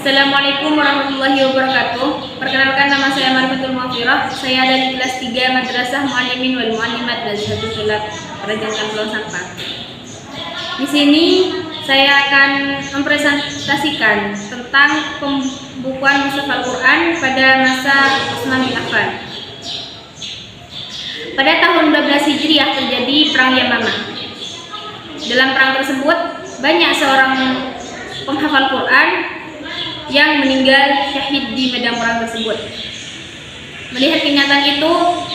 Assalamualaikum warahmatullahi wabarakatuh. Perkenalkan, nama saya Marifatul Muafirah. Saya dari kelas 3 Madrasah Muallimin wal Muallimat Nazhatul Tulab Perajaan Pulau Sampang. Di sini saya akan mempresentasikan tentang pembukuan mushaf Al-Quran pada masa Utsman bin Affan. Pada tahun 12 Hijriah terjadi Perang Yamamah. Dalam perang tersebut, banyak seorang penghafal Quran yang meninggal syahid di medan perang tersebut. Melihat kenyataan itu,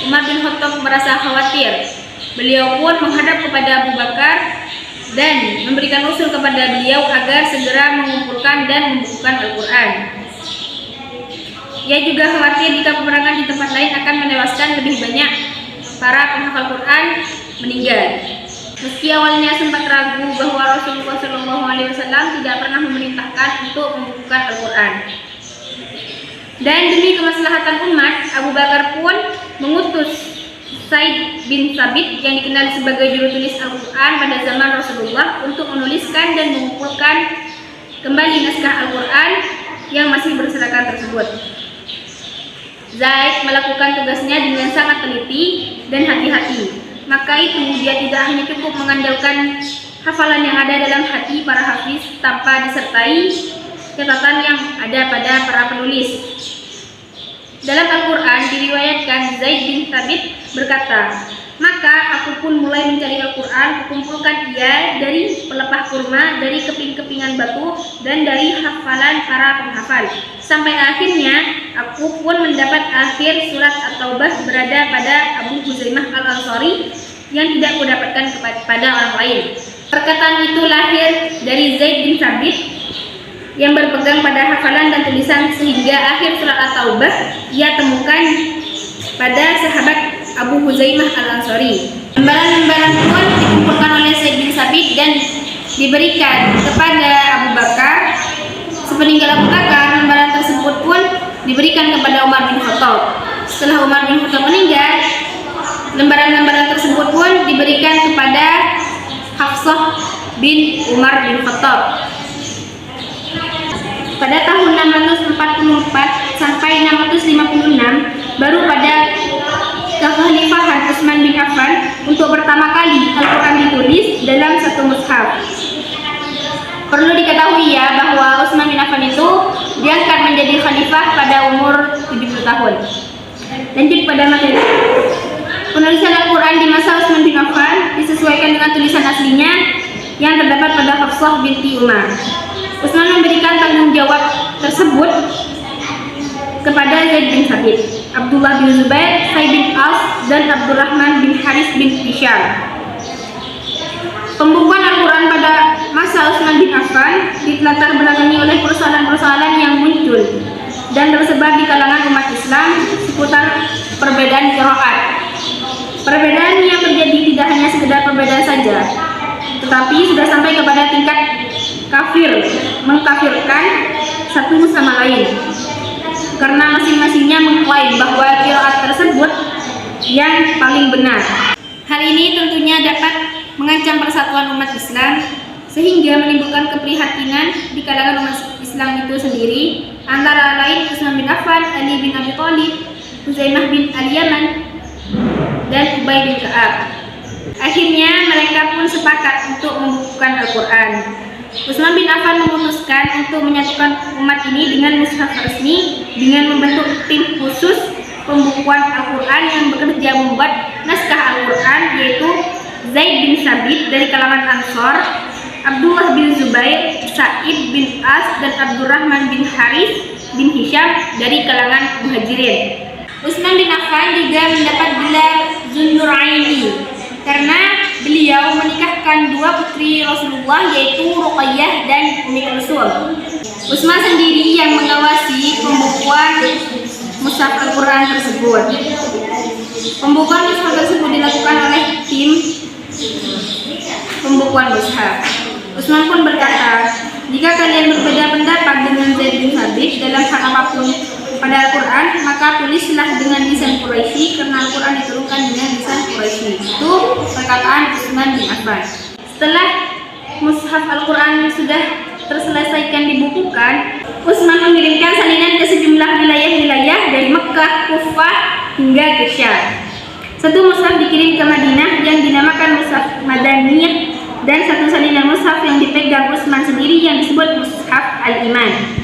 Umar bin Khattab merasa khawatir. Beliau pun menghadap kepada Abu Bakar dan memberikan usul kepada beliau agar segera mengumpulkan dan membukukan Al-Quran. Ia juga khawatir jika peperangan di tempat lain akan menewaskan lebih banyak para penghafal Quran meninggal. Meski awalnya sempat ragu bahwa Rasulullah SAW tidak pernah memerintahkan untuk membukukan Al-Quran. Dan demi kemaslahatan umat, Abu Bakar pun mengutus Zaid bin Thabit yang dikenal sebagai juru tulis Al-Quran pada zaman Rasulullah untuk menuliskan dan mengumpulkan kembali naskah Al-Quran yang masih berserakan tersebut. Zaid melakukan tugasnya dengan sangat teliti dan hati-hati. Maka itu dia tidak hanya cukup mengandalkan hafalan yang ada dalam hati para hafiz tanpa disertai catatan yang ada pada para penulis. Dalam Al-Quran diriwayatkan Zaid bin Thabit berkata, "Maka aku pun mulai mencari Al-Quran, kukumpulkan ia dari pelepah kurma, dari keping-kepingan batu, dan dari hafalan para penghafal. Sampai akhirnya aku pun mendapat akhir surat At-Taubah berada pada Abu Huzaimah Al-Ansari yang tidak kudapatkan kepada orang lain." Perkataan itu lahir dari Zaid bin Thabit yang berpegang pada hafalan dan tulisan sehingga akhir surat At-Taubah ia temukan pada sahabat Abu Huzaimah Al-Ansari. Lembaran-lembaran pun dikumpulkan oleh Zaid bin Thabit dan diberikan kepada Abu Bakar. Sepeninggal Abu Bakar, lembaran tersebut pun diberikan kepada Umar bin Khattab. Setelah Umar bin Khattab meninggal, lembaran-lembaran tersebut pun diberikan kepada Hafsah bin Umar bin Khattab. Pada tahun 644 sampai 656, baru pada kekhalifahan Utsman bin Affan untuk pertama kali Al-Quran ditulis dalam satu mushaf. Perlu diketahui ya bahwa Utsman bin Affan itu diangkat menjadi khalifah pada umur 70 tahun. Lanjut pada materi. Penulisan Al-Quran di masa Utsman bin Affan disesuaikan dengan tulisan aslinya yang terdapat pada Hafsah binti Umar. Utsman memberikan tanggung jawab tersebut kepada Zaid bin Thabit, Abdullah bin Zubair, Sa'id bin As, dan Abdurrahman bin Haris bin Hisham. Pembukuan Al-Quran pada masa Utsman bin Affan dilatar belakangi oleh persoalan-persoalan yang muncul dan tersebar di kalangan umat Islam seputar perbedaan qiraat. Perbedaan yang terjadi tidak hanya sekedar perbedaan saja, tetapi sudah sampai kepada tingkat kafir, mengkafirkan satu sama lain, karena masing-masingnya mengklaim bahwa qiraat tersebut yang paling benar. Hal ini tentunya dapat mengancam persatuan umat Islam sehingga menimbulkan keprihatinan di kalangan umat Islam itu sendiri, antara lain Utsman bin Affan, Ali bin Abi Thalib, Huzaimah bin Al-Yaman, dan Ubay bin Ka'ab. Akhirnya mereka pun sepakat untuk membukukan Al-Quran. Utsman bin Affan memutuskan untuk menyatukan umat ini dengan mushaf resmi dengan membentuk tim khusus pembukuan Al-Quran yang bekerja membuat naskah Al-Quran, yaitu Zaid bin Thabit dari kalangan Ansor, Abdullah bin Zubair, Sa'id bin As, dan Abdurrahman bin Haris bin Hisham dari kalangan Muhajirin. Utsman bin Affan juga mendapat gelar Zunnuraini karena beliau menikahkan dua putri Rasulullah, yaitu Ruqayyah dan Ummi Kulsum. Utsman sendiri yang mengawasi pembukuan mushaf Al-Quran tersebut. Pembukuan mushaf tersebut dilakukan oleh tim pembukuan mushaf. Utsman pun berkata, "Jika kalian berbeda pendapat dengan Zaid bin Thabit dalam hal apapun pada Al-Quran, maka tulislah dengan lisan Quraisy karena Al-Quran diturunkan dengan lisan Quraisy." Itu perkataan Utsman bin Affan. Setelah mushaf Al-Quran sudah terselesaikan dibukukan, Utsman mengirimkan salinan ke sejumlah wilayah-wilayah dari Mekah, Kufah hingga ke Syam. Satu mushaf dikirim ke Madinah yang dinamakan Mushaf Madaniyah, dan satu salinan mushaf yang dipegang Utsman sendiri yang disebut Mushaf Al-Iman.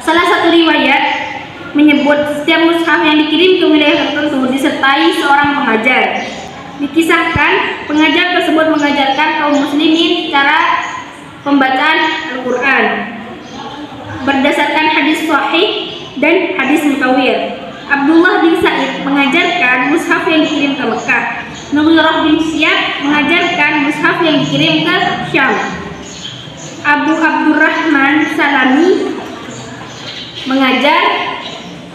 Salah satu riwayat menyebut setiap mushaf yang dikirim ke wilayah tertentu disertai seorang pengajar. Dikisahkan pengajar tersebut mengajarkan kaum muslimin cara pembacaan Al-Quran berdasarkan hadis sahih dan hadis mutawir. Abdullah bin Sa'id mengajarkan mushaf yang dikirim ke Mekah. Nughirah bin Syab mengajarkan mushaf yang dikirim ke Syam. Abu Abdurrahman Salami mengajar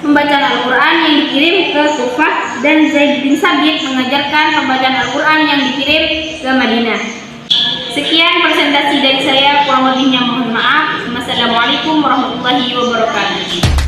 pembacaan Al-Quran yang dikirim ke Kufah, dan Zaid bin Sabit mengajarkan pembacaan Al-Quran yang dikirim ke Madinah. Sekian presentasi dari saya, kurang lebihnya mohon maaf. Wassalamualaikum warahmatullahi wabarakatuh.